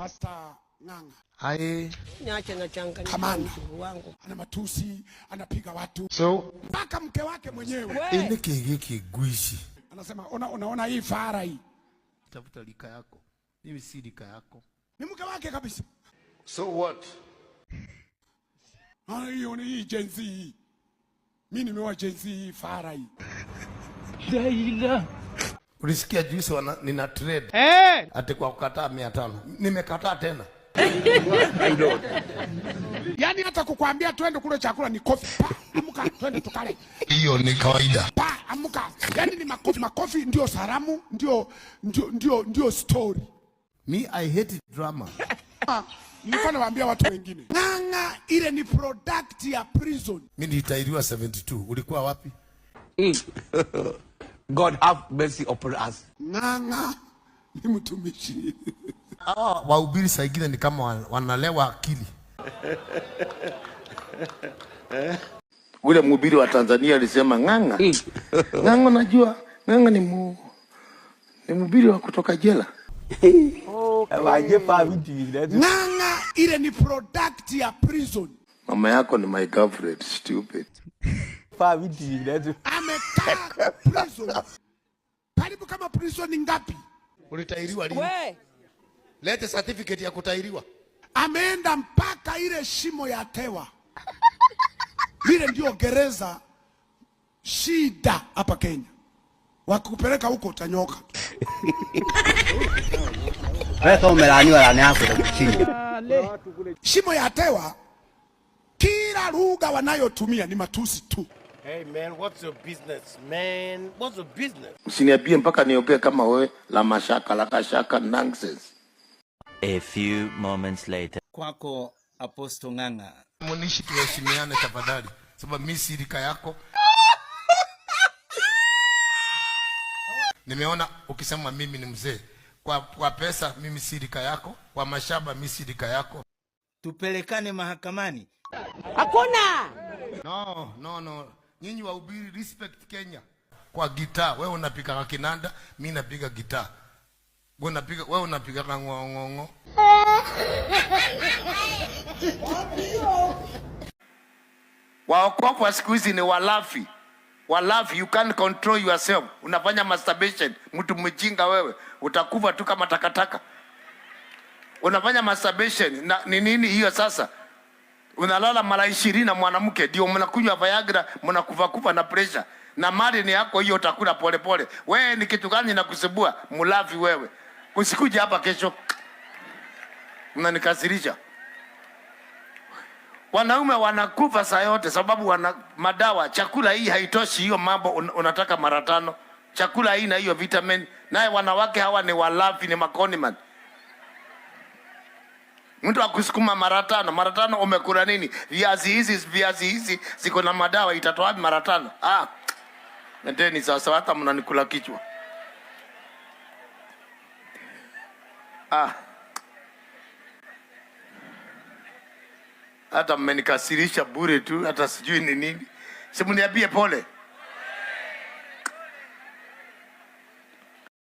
Pastor Ng'ang'a. Hai. Niache na changanya wangu. Ana matusi, anapiga watu. So, mpaka mke wake mwenyewe. Ile kigeki guishi. Anasema unaona hii fara hii. Tafuta lika yako. Mimi si lika yako. Ni mke wake kabisa. So what? Hiyo ni hii Gen Z. Mimi nimewa Gen Z fara hii. Daila. Ulisikia juzi nina trade. Ati kwa kukataa 500. Nimekataa tena. Yaani hata kukuambia twende kule chakula ni kofi. Amka twende tukale. Hiyo ni kawaida. Amka. Yaani ni makofi ndio salamu, ndio story. Me I hate drama. Nilikuwa nawaambia watu wengine. Ng'ang'a ile ni product ya prison. Mimi nitairiwa 72. Ulikuwa wapi? God have mercy upon us. Ng'ang'a ni mtumishi. Wahubiri saa ingine ni kama wanalewa akili. Ule mhubiri wa Tanzania alisema Ng'ang'a. Ng'ang'a najua, Ng'ang'a ni mhubiri wa kutoka jela. Ng'ang'a ile ni product ya prison. Mama yako ni my girlfriend, stupid. Amekaa prison. Karibu kama prison ni ngapi? Ulitairiwa lini? Lete certificate ya kutairiwa. Ameenda mpaka ile shimo ya tewa. Ile ndio gereza shida hapa Kenya. Wakupeleka huko utanyoka. Wewe umelaniwa ndani yako chini. Shimo ya tewa kila lugha wanayotumia ni matusi tu. Hey man, what's your business, man? What's your business? Usiniambie mpaka niongee kama wewe la mashaka la kashaka nonsense. A few moments later. Kwako Apostle Ng'ang'a. Munishi tuheshimiane tafadhali. Sababu mimi si rika yako. Nimeona ukisema mimi ni mzee. Kwa pesa mimi si rika yako, kwa mashamba mimi si rika yako. Tupelekane mahakamani. Hakuna. No. Nyinyi wahubiri respect Kenya. Kwa gitaa, wewe unapiga kinanda, mimi napiga gitaa. Wewe unapiga ngongo. Waokofu wa siku hizi ni walafi. Walafi, you can't control yourself. Unafanya masturbation, mtu mjinga wewe, utakufa tu kama takataka. Unafanya masturbation, ni nini hiyo sasa? Unalala mara 20 na mwanamke, ndio mnakunywa Viagra, mnakufa na pressure. Na mali ni yako hiyo, utakula pole pole. Wewe ni kitu gani nakusibua? Mulafi wewe. Usikuje hapa kesho. Mnanikasirisha. Wanaume wanakufa saa yote sababu wana madawa. Chakula hii haitoshi hiyo mambo unataka mara 5. Chakula hii na hiyo vitamin. Naye wanawake hawa ni walafi, ni makoniman. Mtu akusukuma mara 5. Mara 5 umekula nini? Viazi hizi ziko na madawa, itatoa wapi mara 5? Ndeni sasa hata mnanikula kichwa. Hata mmenikasirisha bure tu, hata sijui ni nini. Simuniambie pole.